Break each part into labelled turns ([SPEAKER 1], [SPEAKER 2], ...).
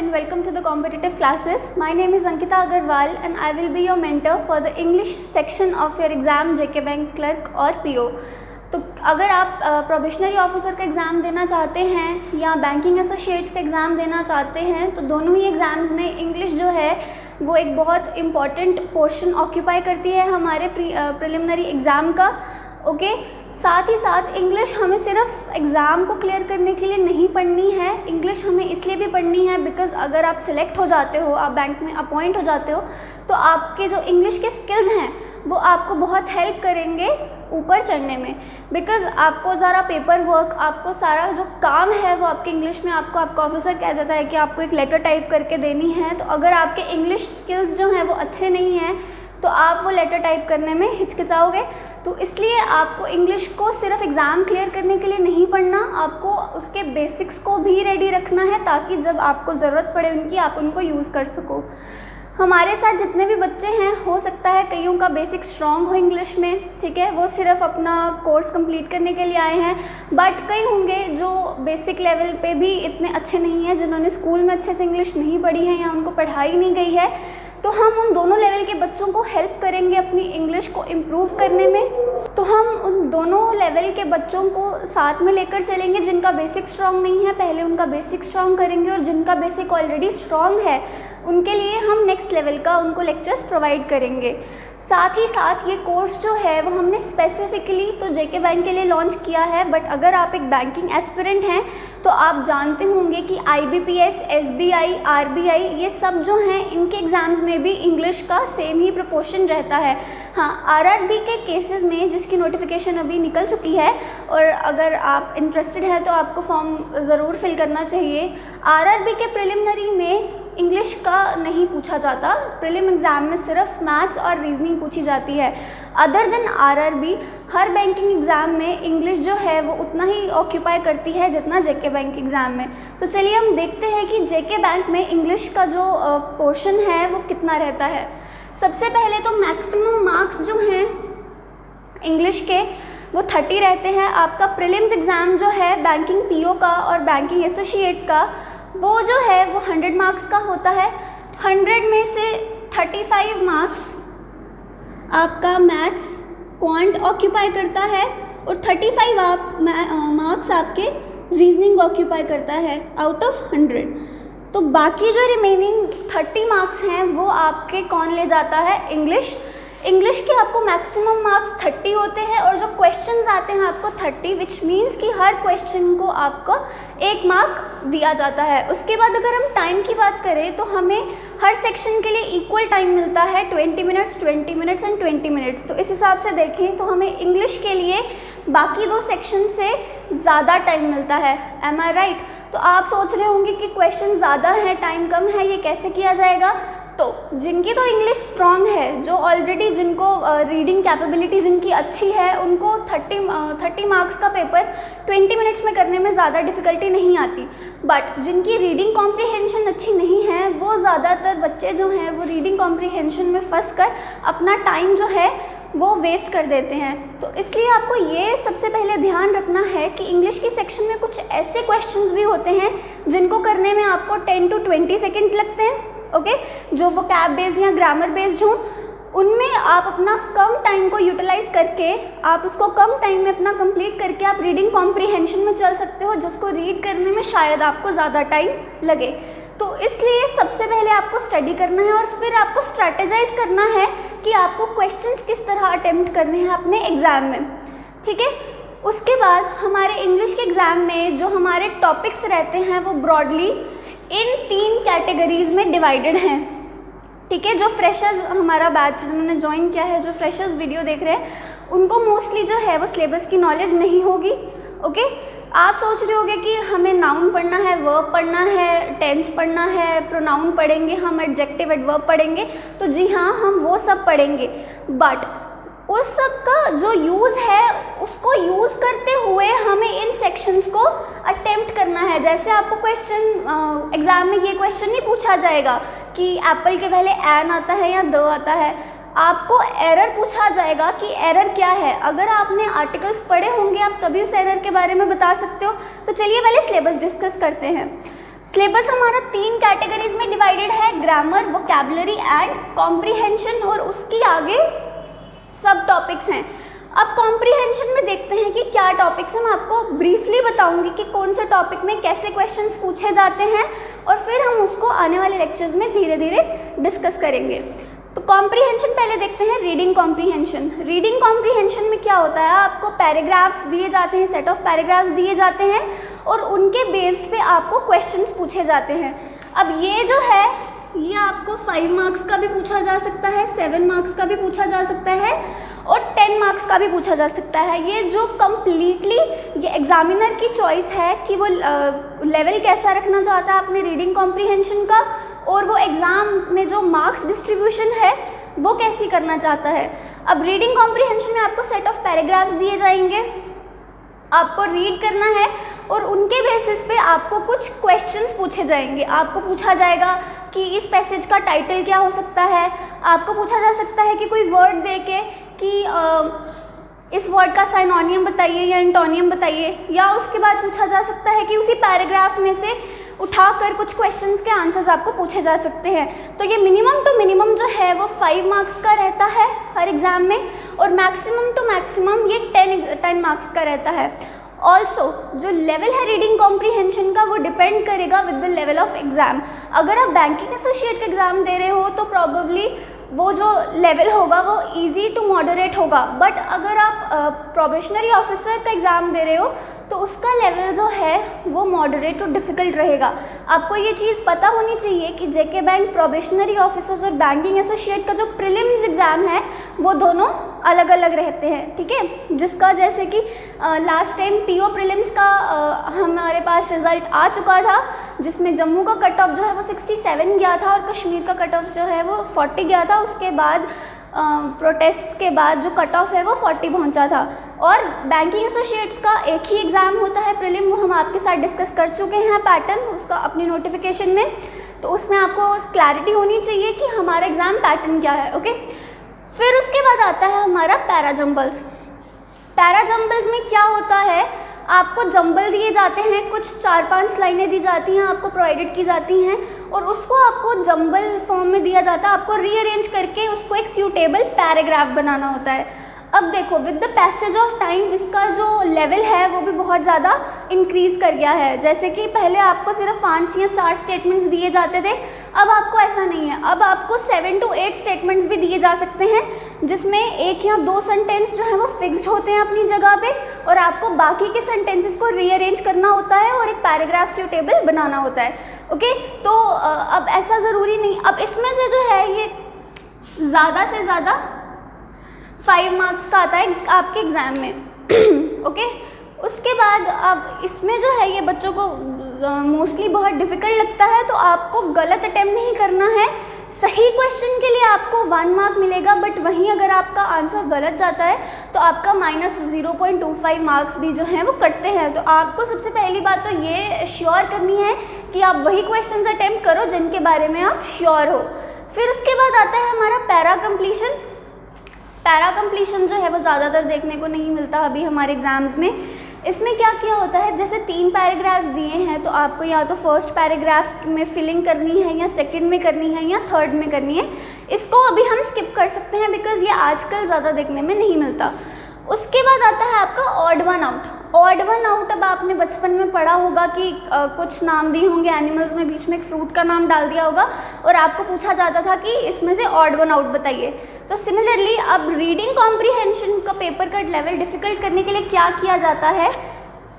[SPEAKER 1] and welcome to the competitive classes. My name is Ankita Agarwal and I will be your mentor for the English section of your exam JK Bank Clerk और PO. तो अगर आप probationary officer का exam देना चाहते हैं या banking associates का एग्ज़ाम देना चाहते हैं तो दोनों ही एग्ज़ाम्स में इंग्लिश जो है वो एक बहुत इम्पॉर्टेंट पोर्शन ऑक्यूपाई करती है हमारे प्रिलिमिनरी एग्ज़ाम का. ओके साथ ही साथ इंग्लिश हमें सिर्फ एग्ज़ाम को क्लियर करने के लिए नहीं पढ़नी है. इंग्लिश हमें इसलिए भी पढ़नी है बिकॉज़ अगर आप सिलेक्ट हो जाते हो, आप बैंक में अपॉइंट हो जाते हो तो आपके जो इंग्लिश के स्किल्स हैं वो आपको बहुत हेल्प करेंगे ऊपर चढ़ने में. बिकॉज़ आपको ज़रा पेपर वर्क, आपको सारा जो काम है वो आपके इंग्लिश में आपका ऑफिसर कह देता है कि आपको एक लेटर टाइप करके देनी है. तो अगर आपके इंग्लिश स्किल्स जो हैं वो अच्छे नहीं हैं तो आप वो लेटर टाइप करने में हिचकिचाओगे. तो इसलिए आपको इंग्लिश को सिर्फ एग्ज़ाम क्लियर करने के लिए नहीं पढ़ना, आपको उसके बेसिक्स को भी रेडी रखना है ताकि जब आपको ज़रूरत पड़े उनकी आप उनको यूज़ कर सको. हमारे साथ जितने भी बच्चे हैं हो सकता है कईयों का बेसिक स्ट्रॉन्ग हो इंग्लिश में, ठीक है, वो सिर्फ अपना कोर्स कंप्लीट करने के लिए आए हैं. बट कई होंगे जो बेसिक लेवल पे भी इतने अच्छे नहीं हैं, जिन्होंने स्कूल में अच्छे से इंग्लिश नहीं पढ़ी है या उनको पढ़ाई नहीं गई है. तो हम उन दोनों लेवल के बच्चों को हेल्प करेंगे अपनी इंग्लिश को इम्प्रूव करने में. तो हम उन दोनों लेवल के बच्चों को साथ में लेकर चलेंगे. जिनका बेसिक स्ट्रॉन्ग नहीं है पहले उनका बेसिक स्ट्रॉन्ग करेंगे और जिनका बेसिक ऑलरेडी स्ट्रॉन्ग है उनके लिए हम नेक्स्ट लेवल का उनको लेक्चर्स प्रोवाइड करेंगे. साथ ही साथ ये कोर्स जो है वो हमने स्पेसिफिकली तो जेके बैंक के लिए लॉन्च किया है. बट अगर आप एक बैंकिंग एस्पिरेंट हैं तो आप जानते होंगे कि IBPS, SBI, RBI ये सब जो हैं इनके एग्ज़ाम्स में भी इंग्लिश का सेम ही प्रोपोर्शन रहता है. हाँ, RRB के केसेस में जिसकी नोटिफिकेशन अभी निकल चुकी है और अगर आप इंटरेस्टेड हैं तो आपको फॉर्म ज़रूर फिल करना चाहिए. RRB के प्रिलिमिनरी में इंग्लिश का नहीं पूछा जाता. प्रीलिम एग्ज़ाम में सिर्फ मैथ्स और रीजनिंग पूछी जाती है. अदर देन RRB हर बैंकिंग एग्ज़ाम में इंग्लिश जो है वो उतना ही ऑक्यूपाई करती है जितना जेके बैंक एग्ज़ाम में. तो चलिए हम देखते हैं कि जेके बैंक में इंग्लिश का जो पोर्शन है वो कितना रहता है. सबसे पहले तो मैक्सिमम मार्क्स जो हैं इंग्लिश के वो 30 रहते हैं. आपका प्रीलिम्स एग्ज़ाम जो है बैंकिंग PO का और बैंकिंग एसोसिएट का वो जो है वो 100 मार्क्स का होता है. 100 में से 35 मार्क्स आपका मैथ्स क्वांट ऑक्यूपाई करता है और 35 मार्क्स आपके रीजनिंग ऑक्यूपाई करता है आउट ऑफ 100. तो बाकी जो रिमेनिंग 30 मार्क्स हैं वो आपके कौन ले जाता है? इंग्लिश. इंग्लिश के आपको मैक्सिमम मार्क्स 30 होते हैं और जो क्वेश्चंस आते हैं आपको 30, विच मीन्स कि हर क्वेश्चन को आपको 1 मार्क दिया जाता है. उसके बाद अगर हम टाइम की बात करें तो हमें हर सेक्शन के लिए इक्वल टाइम मिलता है, 20 मिनट्स, 20 मिनट्स एंड 20 मिनट्स. तो इस हिसाब से देखें तो हमें इंग्लिश के लिए बाकी 2 सेक्शन से ज़्यादा टाइम मिलता है. एम आई राइट? तो आप सोच रहे होंगे कि क्वेश्चन ज़्यादा है, टाइम कम है, ये कैसे किया जाएगा? तो जिनकी तो इंग्लिश स्ट्रॉन्ग है, जो ऑलरेडी जिनको रीडिंग कैपेबिलिटी जिनकी अच्छी है, उनको 30 मार्क्स का पेपर 20 मिनट्स में करने में ज़्यादा डिफ़िकल्टी नहीं आती. बट जिनकी रीडिंग कॉम्प्रिहेंशन अच्छी नहीं है वो ज़्यादातर बच्चे जो हैं वो रीडिंग कॉम्प्रिहेंशन में फंस कर अपना टाइम जो है वो वेस्ट कर देते हैं. तो इसलिए आपको ये सबसे पहले ध्यान रखना है कि इंग्लिश की सेक्शन में कुछ ऐसे क्वेश्चंस भी होते हैं जिनको करने में आपको 10 to 20 सेकेंड्स लगते हैं. ओके, जो वो कैब बेस्ड या ग्रामर बेस्ड हों उनमें आप अपना कम टाइम को यूटिलाइज़ करके आप उसको कम टाइम में अपना कंप्लीट करके आप रीडिंग कॉम्प्रिहेंशन में चल सकते हो, जिसको रीड करने में शायद आपको ज़्यादा टाइम लगे. तो इसलिए सबसे पहले आपको स्टडी करना है और फिर आपको स्ट्रैटेजाइज करना है कि आपको क्वेश्चंस किस तरह अटेम्प्ट करने हैं अपने एग्ज़ाम में. ठीक है, उसके बाद हमारे इंग्लिश के एग्ज़ाम में जो हमारे टॉपिक्स रहते हैं वो ब्रॉडली इन 3 कैटेगरीज़ में डिवाइडेड हैं. ठीक है, जो फ्रेशर्स हमारा बैच जिन्होंने ज्वाइन किया है, जो फ्रेशर्स वीडियो देख रहे हैं उनको मोस्टली जो है वो सिलेबस की नॉलेज नहीं होगी. ओके, आप सोच रहे होगे कि हमें नाउन पढ़ना है, वर्ब पढ़ना है, टेंस पढ़ना है, प्रोनाउन पढ़ेंगे, हम एडजेक्टिव एडवर्ब पढ़ेंगे. तो जी हाँ, हम वो सब पढ़ेंगे. बट उस सब का जो यूज़ है उसको यूज़ करते हुए हमें इन सेक्शंस को अटेम्प्ट करना है. जैसे आपको क्वेश्चन एग्ज़ाम में ये क्वेश्चन नहीं पूछा जाएगा कि एप्पल के पहले एन आता है या द आता है. आपको एरर पूछा जाएगा कि एरर क्या है. अगर आपने आर्टिकल्स पढ़े होंगे आप तभी उस एरर के बारे में बता सकते हो. तो चलिए पहले सिलेबस डिस्कस करते हैं. सिलेबस हमारा 3 कैटेगरीज में डिवाइडेड है, ग्रामर, वोकैबुलरी एंड कॉम्प्रीहेंशन, और उसकी आगे सब टॉपिक्स हैं। अब कॉम्प्रीहेंशन में देखते हैं कि क्या टॉपिक्स हैं। मैं आपको ब्रीफली बताऊंगी कि कौन से टॉपिक में कैसे क्वेश्चंस पूछे जाते हैं, और फिर हम उसको आने वाले लेक्चर्स में धीरे धीरे डिस्कस करेंगे। तो कॉम्प्रीहेंशन पहले देखते हैं, रीडिंग कॉम्प्रीहेंशन। रीडिंग कॉम्प्रीहेंशन में क्या होता है, आपको पैराग्राफ्स दिए जाते हैं, सेट ऑफ पैराग्राफ्स दिए जाते हैं, और उनके बेस्ड पे आपको क्वेश्चंस पूछे जाते हैं। अब ये जो है ये आपको 5 मार्क्स का भी पूछा जा सकता है, 7 मार्क्स का भी पूछा जा सकता है, और 10 मार्क्स का भी पूछा जा सकता है। ये जो कम्प्लीटली ये एग्जामिनर की चॉइस है कि वो लेवल कैसा रखना चाहता है अपने रीडिंग कॉम्प्रीहेंशन का, और वो एग्ज़ाम में जो मार्क्स डिस्ट्रीब्यूशन है वो कैसी करना चाहता है। अब रीडिंग कॉम्प्रीहेंशन में आपको सेट ऑफ पैराग्राफ्स दिए जाएंगे, आपको रीड करना है, और उनके बेसिस पे आपको कुछ क्वेश्चंस पूछे जाएंगे। आपको पूछा जाएगा कि इस पैसेज का टाइटल क्या हो सकता है, आपको पूछा जा सकता है कि कोई वर्ड दे के कि इस वर्ड का साइनोनियम बताइए या एंटोनियम बताइए, या उसके बाद पूछा जा सकता है कि उसी पैराग्राफ में से उठाकर कुछ क्वेश्चंस के आंसर्स आपको पूछे जा सकते हैं। तो ये मिनिमम टू मिनिमम जो है वो 5 मार्क्स का रहता है हर एग्ज़ाम में, और मैक्सिमम टू मैक्सिमम ये 10 मार्क्स का रहता है। ऑल्सो जो लेवल है रीडिंग कॉम्प्रीहेंशन का वो डिपेंड करेगा with the level of exam. अगर आप बैंकिंग एसोसिएट का एग्ज़ाम दे रहे हो तो प्रॉबेबली वो जो लेवल होगा वो इजी टू मॉडरेट होगा, बट अगर आप प्रोबेशनरी ऑफिसर का एग्ज़ाम दे रहे हो तो उसका लेवल जो है वो मॉडरेट टू डिफ़िकल्ट रहेगा। आपको ये चीज़ पता होनी चाहिए कि जेके बैंक प्रोबेशनरी ऑफिसर्स और बैंकिंग एसोसिएट का जो प्रीलिम्स एग्ज़ाम है वो दोनों अलग अलग रहते हैं, ठीक है। जिसका जैसे कि लास्ट टाइम पीओ प्रीलिम्स का हमारे पास रिज़ल्ट आ चुका था, जिसमें जम्मू का कट ऑफ जो है वो 67 गया था और कश्मीर का कट ऑफ जो है वो 40 गया था। उसके बाद प्रोटेस्ट के बाद जो कट ऑफ है वो 40 पहुंचा था। और बैंकिंग एसोसिएट्स का एक ही एग्ज़ाम होता है प्रीलिम, वो हम आपके साथ डिस्कस कर चुके हैं पैटर्न उसका अपनी नोटिफिकेशन में, तो उसमें आपको क्लैरिटी होनी चाहिए कि हमारा एग्ज़ाम पैटर्न क्या है, ओके। फिर उसके बाद आता है हमारा पैरा जंबल्स। पैरा जंबल्स में क्या होता है, आपको जंबल दिए जाते हैं, कुछ 4-5 लाइनें दी जाती हैं, आपको प्रोवाइडेड की जाती हैं, और उसको आपको जंबल फॉर्म में दिया जाता है। आपको रीअरेंज करके उसको एक सूटेबल पैराग्राफ बनाना होता है। अब देखो with the passage of time इसका जो लेवल है वो भी बहुत ज़्यादा इंक्रीज़ कर गया है। जैसे कि पहले आपको सिर्फ 5 या 4 स्टेटमेंट्स दिए जाते थे, अब आपको ऐसा नहीं है। अब आपको 7 to 8 स्टेटमेंट्स भी दिए जा सकते हैं, जिसमें 1 या 2 सेंटेंस जो है वो फिक्स्ड होते हैं अपनी जगह पे, और आपको बाकी के सेंटेंसेस को रीअरेंज करना होता है और एक पैराग्राफ सूटेबल बनाना होता है, ओके। तो अब ऐसा ज़रूरी नहीं, अब इसमें से जो है ये ज़्यादा से ज़्यादा 5 मार्क्स का आता है आपके एग्ज़ाम में, ओके। उसके बाद अब इसमें जो है ये बच्चों को मोस्टली बहुत डिफ़िकल्ट लगता है, तो आपको गलत अटेम्प्ट नहीं करना है। सही क्वेश्चन के लिए आपको 1 मार्क मिलेगा, बट वहीं अगर आपका आंसर गलत जाता है तो आपका -0.25 मार्क्स भी जो हैं वो कटते हैं। तो आपको सबसे पहली बात तो ये श्योर करनी है कि आप वही क्वेश्चंस अटेम्प्ट करो जिनके बारे में आप श्योर हो। फिर उसके बाद आता है हमारा पैरा कंप्लीशन। पैरा कंप्लीशन जो है वो ज़्यादातर देखने को नहीं मिलता अभी हमारे एग्ज़ाम्स में। इसमें क्या किया होता है, जैसे 3 पैराग्राफ्स दिए हैं तो आपको या तो फर्स्ट पैराग्राफ में फिलिंग करनी है, या सेकंड में करनी है, या थर्ड में करनी है। इसको अभी हम स्किप कर सकते हैं बिकॉज़ ये आजकल ज़्यादा देखने में नहीं मिलता। उसके बाद आता है आपका odd one out. Odd one out अब आपने बचपन में पढ़ा होगा कि कुछ नाम दिए होंगे एनिमल्स में, बीच में एक फ्रूट का नाम डाल दिया होगा और आपको पूछा जाता था कि इसमें से ऑड वन आउट बताइए। तो सिमिलरली अब रीडिंग कॉम्प्रीहेंशन का पेपर कट लेवल डिफ़िकल्ट करने के लिए क्या किया जाता है,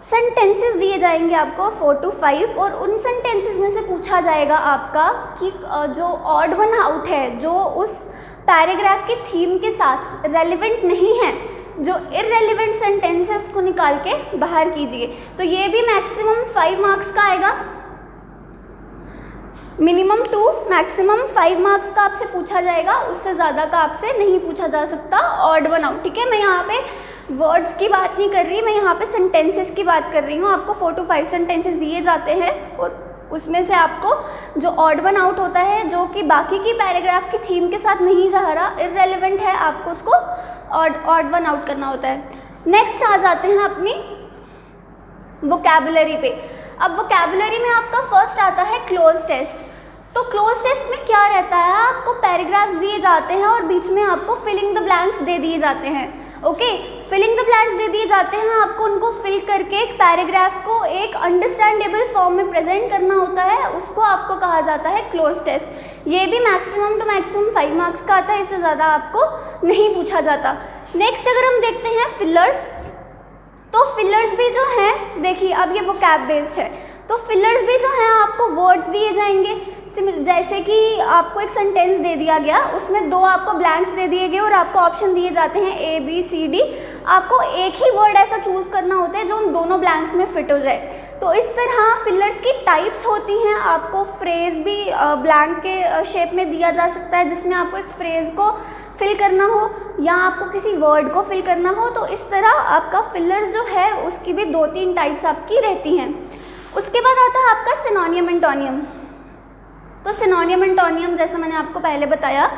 [SPEAKER 1] सेंटेंसेस दिए जाएंगे आपको 4 to 5, और उन सेंटेंसेस में से पूछा जाएगा आपका कि जो ऑड वन आउट है, जो उस पैराग्राफ की थीम के साथ रेलिवेंट नहीं है, जो इररेलेवेंट सेंटेंसेस को निकाल के बाहर कीजिए। तो ये भी मैक्सिमम 5 मार्क्स का आएगा, मिनिमम 2 मैक्सिमम 5 मार्क्स का आपसे पूछा जाएगा, उससे ज़्यादा का आपसे नहीं पूछा जा सकता ऑड वन आउट, ठीक है। मैं यहाँ पे वर्ड्स की बात नहीं कर रही, मैं यहाँ पे सेंटेंसेस की बात कर रही हूँ। आपको 4 to 5 सेंटेंसेस दिए जाते हैं और उसमें से आपको जो ऑड वन आउट होता है, जो कि बाकी की पैराग्राफ की थीम के साथ नहीं जा रहा, इररेलेवेंट है, आपको उसको ऑड वन आउट करना होता है। नेक्स्ट आ जाते हैं अपनी वोकैबुलरी पे। अब वोकैबुलरी में आपका फर्स्ट आता है क्लोज टेस्ट। तो क्लोज टेस्ट में क्या रहता है, आपको पैराग्राफ्स दिए जाते हैं और बीच में आपको फिलिंग द ब्लैंक्स दे दिए जाते हैं। ओके, फिलिंग द ब्लैंक्स दे दिए जाते हैं, आपको उनको फिल करके एक पैराग्राफ को एक अंडरस्टैंडेबल फॉर्म में प्रेजेंट करना होता है, उसको आपको कहा जाता है क्लोज टेस्ट। ये भी मैक्सिमम टू मैक्सिमम 5 मार्क्स का आता है, इससे ज़्यादा आपको नहीं पूछा जाता। नेक्स्ट अगर हम देखते हैं फिलर्स, तो फिलर्स भी जो हैं, देखिए अब ये वोकैब बेस्ड है, तो फिलर्स भी जो हैं आपको वर्ड्स दिए जाएंगे। जैसे कि आपको एक सेंटेंस दे दिया गया, उसमें 2 आपको ब्लैंक्स दे दिए गए और आपको ऑप्शन दिए जाते हैं A B C D। आपको एक ही वर्ड ऐसा चूज़ करना होता है जो उन दोनों ब्लैंक्स में फिट हो जाए। तो इस तरह फिलर्स की टाइप्स होती हैं। आपको फ्रेज़ भी ब्लैंक के शेप में दिया जा सकता है, जिसमें आपको एक फ्रेज़ को फिल करना हो या आपको किसी वर्ड को फिल करना हो। तो इस तरह आपका फिलर्स जो है उसकी भी 2-3 टाइप्स आपकी रहती हैं। उसके बाद आता है आपका सिनोनियम एंटोनियम। तो सिनोनियम एंटोनियम जैसा मैंने आपको पहले बताया,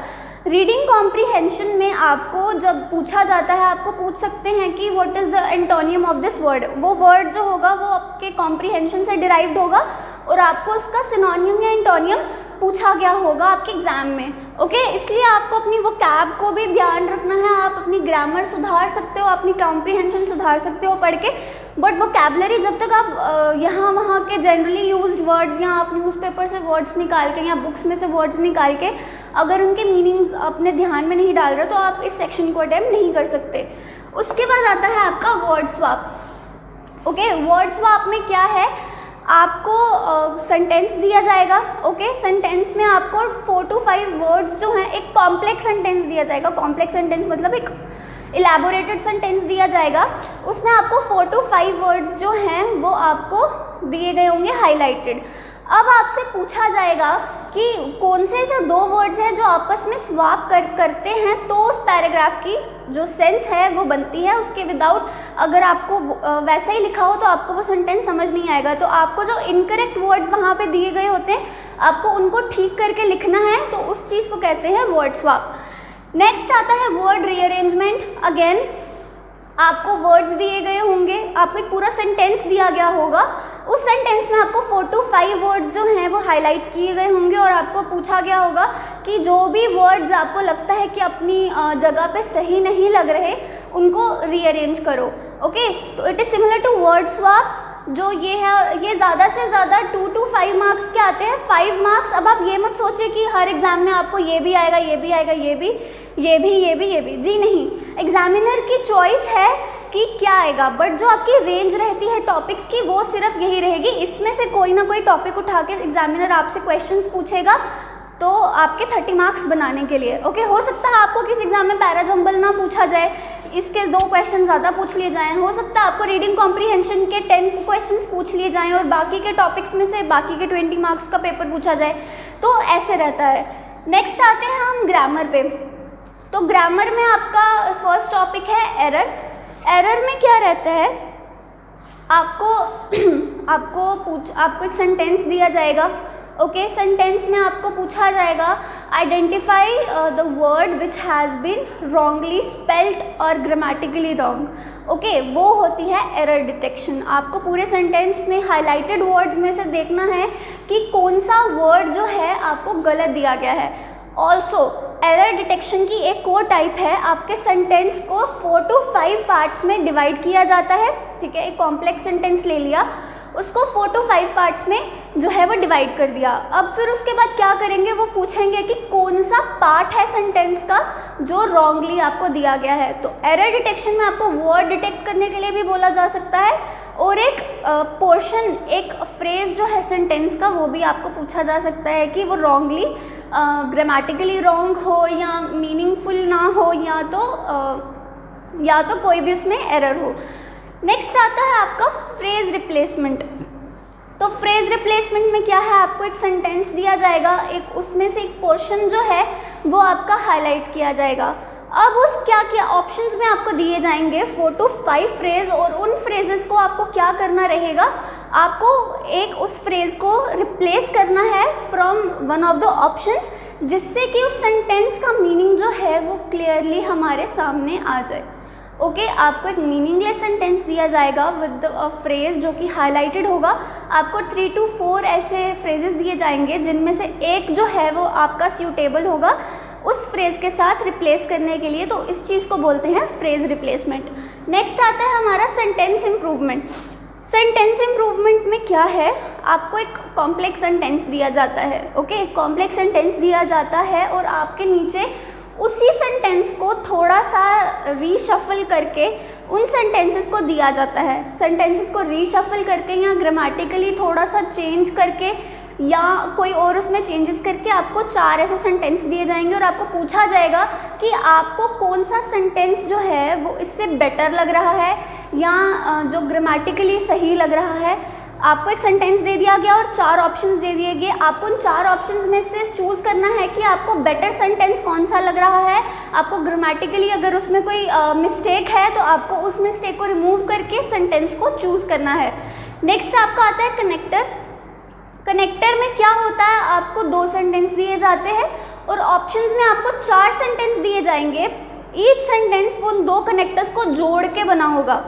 [SPEAKER 1] रीडिंग कॉम्प्रीहेंशन में आपको जब पूछा जाता है, आपको पूछ सकते हैं कि what is the antonym of this word. वो वर्ड जो होगा वो आपके कॉम्प्रीहेंशन से डिराइव्ड होगा और आपको उसका सिनोनियम या एंटोनियम पूछा गया होगा आपके एग्जाम में। ओके, इसलिए आपको अपनी वोकैब को भी ध्यान रखना है। आप अपनी ग्रामर सुधार सकते हो, अपनी कॉम्प्रीहेंशन सुधार सकते हो पढ़ के, बट वोकैबुलरी जब तक आप यहाँ वहाँ के जनरली यूज्ड वर्ड्स या आप न्यूज़पेपर से वर्ड्स निकाल के या बुक्स में से वर्ड्स निकाल के अगर उनके मीनिंग्स अपने ध्यान में नहीं डाल रहे तो आप इस सेक्शन को अटेम्प्ट नहीं कर सकते। उसके बाद आता है आपका word swap. Okay, word swap में क्या है, आपको सेंटेंस दिया जाएगा। ओके, सेंटेंस में आपको 4 to 5 वर्ड्स जो हैं, एक कॉम्प्लेक्स सेंटेंस दिया जाएगा। कॉम्प्लेक्स सेंटेंस मतलब एक इलेबोरेटेड सेंटेंस दिया जाएगा, उसमें आपको 4 to 5 वर्ड्स जो हैं वो आपको दिए गए होंगे हाईलाइटेड। अब आपसे पूछा जाएगा कि कौन से ऐसे 2 वर्ड्स हैं जो आपस में स्वैप करते हैं तो उस पैराग्राफ की जो सेंस है वो बनती है। उसके विदाउट अगर आपको वैसा ही लिखा हो तो आपको वो सेंटेंस समझ नहीं आएगा। तो आपको जो इनकरेक्ट वर्ड्स वहाँ पे दिए गए होते हैं आपको उनको ठीक करके लिखना है, तो उस चीज़ को कहते हैं वर्ड स्वैप। नेक्स्ट आता है वर्ड रीअरेंजमेंट। अगेन आपको वर्ड्स दिए गए होंगे, आपको एक पूरा सेंटेंस दिया गया होगा, उस सेंटेंस में आपको 4 to 5 वर्ड्स जो हैं वो हाईलाइट किए गए होंगे और आपको पूछा गया होगा कि जो भी वर्ड्स आपको लगता है कि अपनी जगह पे सही नहीं लग रहे उनको रीअरेंज करो। ओके, तो it is similar to word swap. जो ये है ये ज़्यादा से ज़्यादा 2 to 5 मार्क्स के आते हैं। 5 मार्क्स, अब आप ये मत सोचिए कि हर एग्ज़ाम में आपको ये भी आएगा, ये भी आएगा, ये भी, ये भी, ये भी, ये भी। जी नहीं, एग्जामिनर की चॉइस है कि क्या आएगा, बट जो आपकी रेंज रहती है टॉपिक्स की वो सिर्फ यही रहेगी। इसमें से कोई ना कोई टॉपिक उठा के एग्जामिनर आपसे क्वेश्चंस पूछेगा तो आपके 30 मार्क्स बनाने के लिए। ओके, हो सकता है आपको किसी एग्जाम में पैराजंबल ना पूछा जाए, इसके 2 क्वेश्चन ज़्यादा पूछ लिए जाएं। हो सकता है आपको रीडिंग कॉम्प्रीहेंशन के 10 क्वेश्चंस पूछ लिए जाएं और बाकी के टॉपिक्स में से बाकी के 20 मार्क्स का पेपर पूछा जाए, तो ऐसे रहता है। नेक्स्ट आते हैं हम ग्रामर पे। तो ग्रामर में आपका फर्स्ट टॉपिक है एरर। एरर में क्या रहता है, आपको एक सेंटेंस दिया जाएगा। ओके, सेंटेंस में आपको पूछा जाएगा identify the word which has been wrongly spelled और ग्रामेटिकली रॉन्ग। ओके, वो होती है एरर डिटेक्शन। आपको पूरे सेंटेंस में हाईलाइटेड वर्ड्स में से देखना है कि कौन सा वर्ड जो है आपको गलत दिया गया है। ऑल्सो एरर डिटेक्शन की एक और टाइप है, आपके सेंटेंस को 4 to 5 पार्ट्स में डिवाइड किया जाता है। ठीक है, एक कॉम्प्लेक्स सेंटेंस ले लिया, उसको 4 to 5 पार्ट्स में जो है वो डिवाइड कर दिया। अब फिर उसके बाद क्या करेंगे, वो पूछेंगे कि कौन सा पार्ट है सेंटेंस का जो रॉन्गली आपको दिया गया है। तो एरर डिटेक्शन में आपको वर्ड डिटेक्ट करने के लिए भी बोला जा सकता है और एक पोर्शन, एक फ्रेज जो है सेंटेंस का वो भी आपको पूछा जा सकता है कि वो रॉन्गली ग्रामेटिकली रॉन्ग हो या मीनिंगफुल ना हो या तो कोई भी उसमें एरर हो। नेक्स्ट आता है आपका फ्रेज रिप्लेसमेंट। तो फ्रेज रिप्लेसमेंट में क्या है, आपको एक सेंटेंस दिया जाएगा, एक उसमें से एक पोर्शन जो है वो आपका हाईलाइट किया जाएगा। अब उस क्या ऑप्शंस में आपको दिए जाएंगे 4 to 5 फ्रेज, और उन फ्रेजेस को आपको क्या करना रहेगा, आपको एक उस फ्रेज को रिप्लेस करना है from one of the options, जिससे कि उस सेंटेंस का मीनिंग जो है वो क्लियरली हमारे सामने आ जाए। ओके, आपको एक मीनिंगलेस सेंटेंस दिया जाएगा विद अ फ्रेज जो कि हाईलाइटेड होगा। आपको 3 to 4 ऐसे फ्रेजेस दिए जाएंगे जिनमें से एक जो है वो आपका सूटेबल होगा उस फ्रेज के साथ रिप्लेस करने के लिए, तो इस चीज़ को बोलते हैं फ्रेज रिप्लेसमेंट। नेक्स्ट आता है हमारा सेंटेंस इम्प्रूवमेंट। सेंटेंस इम्प्रूवमेंट में क्या है, आपको एक कॉम्प्लेक्स सेंटेंस दिया जाता है। ओके, कॉम्प्लेक्स सेंटेंस दिया जाता है और आपके नीचे उसी सेंटेंस को थोड़ा सा रीशफल करके उन सेंटेंसेस को दिया जाता है। सेंटेंसेस को रीशफल करके या ग्रामेटिकली थोड़ा सा चेंज करके या कोई और उसमें चेंजेस करके आपको 4 ऐसे सेंटेंस दिए जाएंगे और आपको पूछा जाएगा कि आपको कौन सा सेंटेंस जो है वो इससे बेटर लग रहा है या जो ग्रामेटिकली सही लग रहा है। आपको एक सेंटेंस दे दिया गया और 4 ऑप्शंस दे दिए गए। आपको उन 4 ऑप्शंस में से चूज़ करना है कि आपको बेटर सेंटेंस कौन सा लग रहा है। आपको ग्रामेटिकली अगर उसमें कोई मिस्टेक है तो आपको उस मिस्टेक को रिमूव करके सेंटेंस को चूज़ करना है। नेक्स्ट आपका आता है कनेक्टर। कनेक्टर में क्या होता है, आपको 2 सेंटेंस दिए जाते हैं और ऑप्शंस में आपको 4 सेंटेंस दिए जाएंगे। ईच सेंटेंस उन 2 कनेक्टर्स को जोड़ के बना होगा।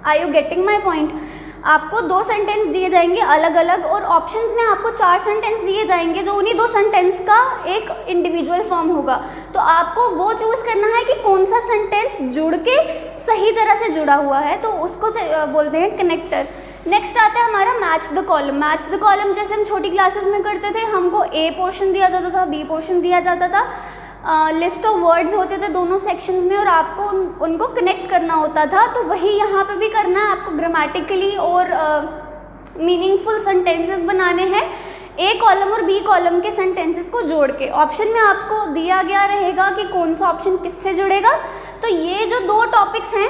[SPEAKER 1] Are you getting my point? आपको 2 सेंटेंस दिए जाएंगे अलग अलग और ऑप्शंस में आपको 4 सेंटेंस दिए जाएंगे जो उन्हीं 2 सेंटेंस का एक इंडिविजुअल फॉर्म होगा। तो आपको वो चूज़ करना है कि कौन सा सेंटेंस जुड़ के सही तरह से जुड़ा हुआ है, तो उसको बोलते हैं कनेक्टर। नेक्स्ट आता है हमारा match the column. Match the column जैसे हम छोटी क्लासेस में करते थे, हमको ए पोर्शन दिया जाता था, बी पोर्शन दिया जाता था, लिस्ट ऑफ वर्ड्स होते थे दोनों सेक्शन में और आपको उनको कनेक्ट करना होता था। तो वही यहाँ पे भी करना है, आपको ग्रामेटिकली और मीनिंगफुल सेंटेंसेस बनाने हैं ए कॉलम और बी कॉलम के सेंटेंसेस को जोड़ के। ऑप्शन में आपको दिया गया रहेगा कि कौन सा ऑप्शन किससे जुड़ेगा। तो ये जो 2 टॉपिक्स हैं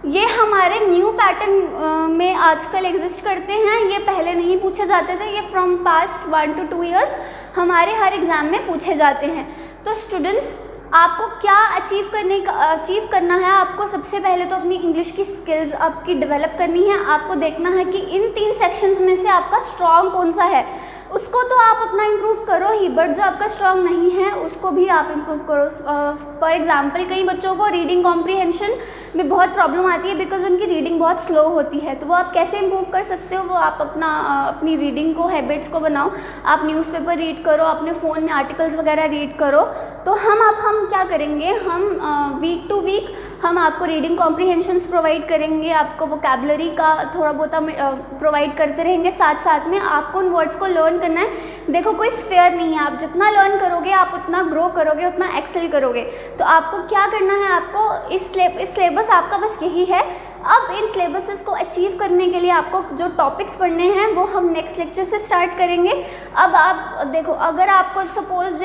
[SPEAKER 1] ये हमारे न्यू पैटर्न में आजकल एग्जिस्ट करते हैं। ये पहले नहीं पूछे जाते थे, ये फ्रॉम पास्ट 1 to 2 ईयर्स हमारे हर एग्ज़ाम में पूछे जाते हैं। तो स्टूडेंट्स, आपको क्या अचीव करना है, आपको सबसे पहले तो अपनी इंग्लिश की स्किल्स आपकी डेवलप करनी है। आपको देखना है कि इन 3 सेक्शंस में से आपका स्ट्रॉन्ग कौन सा है। उसको तो आप अपना इम्प्रूव करो ही, बट जो आपका स्ट्रॉन्ग नहीं है उसको भी आप इम्प्रूव करो। फॉर एग्जांपल कई बच्चों को रीडिंग कॉम्प्रीहेंशन में बहुत प्रॉब्लम आती है बिकॉज उनकी रीडिंग बहुत स्लो होती है। तो वो आप कैसे इम्प्रूव कर सकते हो, वो आप अपनी रीडिंग को, हैबिट्स को बनाओ। आप न्यूज़पेपर रीड करो, अपने फ़ोन में आर्टिकल्स वगैरह रीड करो। तो हम क्या करेंगे, हम वीक टू वीक हम आपको रीडिंग कॉम्प्रीहेंशंस प्रोवाइड करेंगे, आपको वोकैबुलरी का थोड़ा बहुत प्रोवाइड करते रहेंगे। साथ साथ में आपको उन वर्ड्स को लर्न करना है। देखो कोई स्फेयर नहीं है, आप जितना लर्न करोगे आप उतना ग्रो करोगे, उतना एक्सेल करोगे। तो आपको क्या करना है, आपको इस सिलेबस आपका बस यही है। अब इन सिलेबसेस को अचीव करने के लिए आपको जो टॉपिक्स पढ़ने हैं वो हम नेक्स्ट लेक्चर से स्टार्ट करेंगे। अब आप देखो, अगर आपको सपोज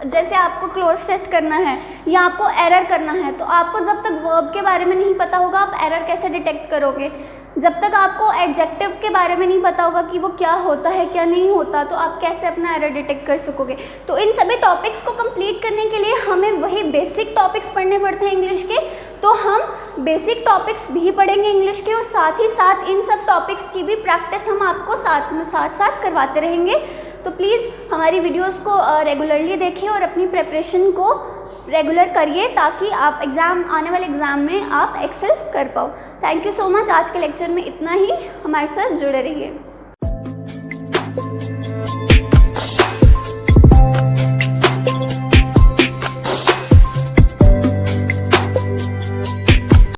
[SPEAKER 1] जैसे आपको क्लोज टेस्ट करना है या आपको एरर करना है, तो आपको जब तक वर्ब के बारे में नहीं पता होगा आप एरर कैसे डिटेक्ट करोगे। जब तक आपको एडजेक्टिव के बारे में नहीं पता होगा कि वो क्या होता है क्या नहीं होता, तो आप कैसे अपना एरर डिटेक्ट कर सकोगे। तो इन सभी टॉपिक्स को कंप्लीट करने के लिए हमें वही बेसिक टॉपिक्स पढ़ने पड़ते हैं इंग्लिश के। तो हम बेसिक टॉपिक्स भी पढ़ेंगे इंग्लिश के और साथ ही साथ इन सब टॉपिक्स की भी प्रैक्टिस हम आपको साथ करवाते रहेंगे। तो प्लीज़ हमारी वीडियोस को रेगुलरली देखिए और अपनी प्रिपरेशन को रेगुलर करिए ताकि आप आने वाले एग्ज़ाम में आप एक्सेल कर पाओ। Thank you so much. आज के लेक्चर में इतना ही, हमारे साथ जुड़े रहिए।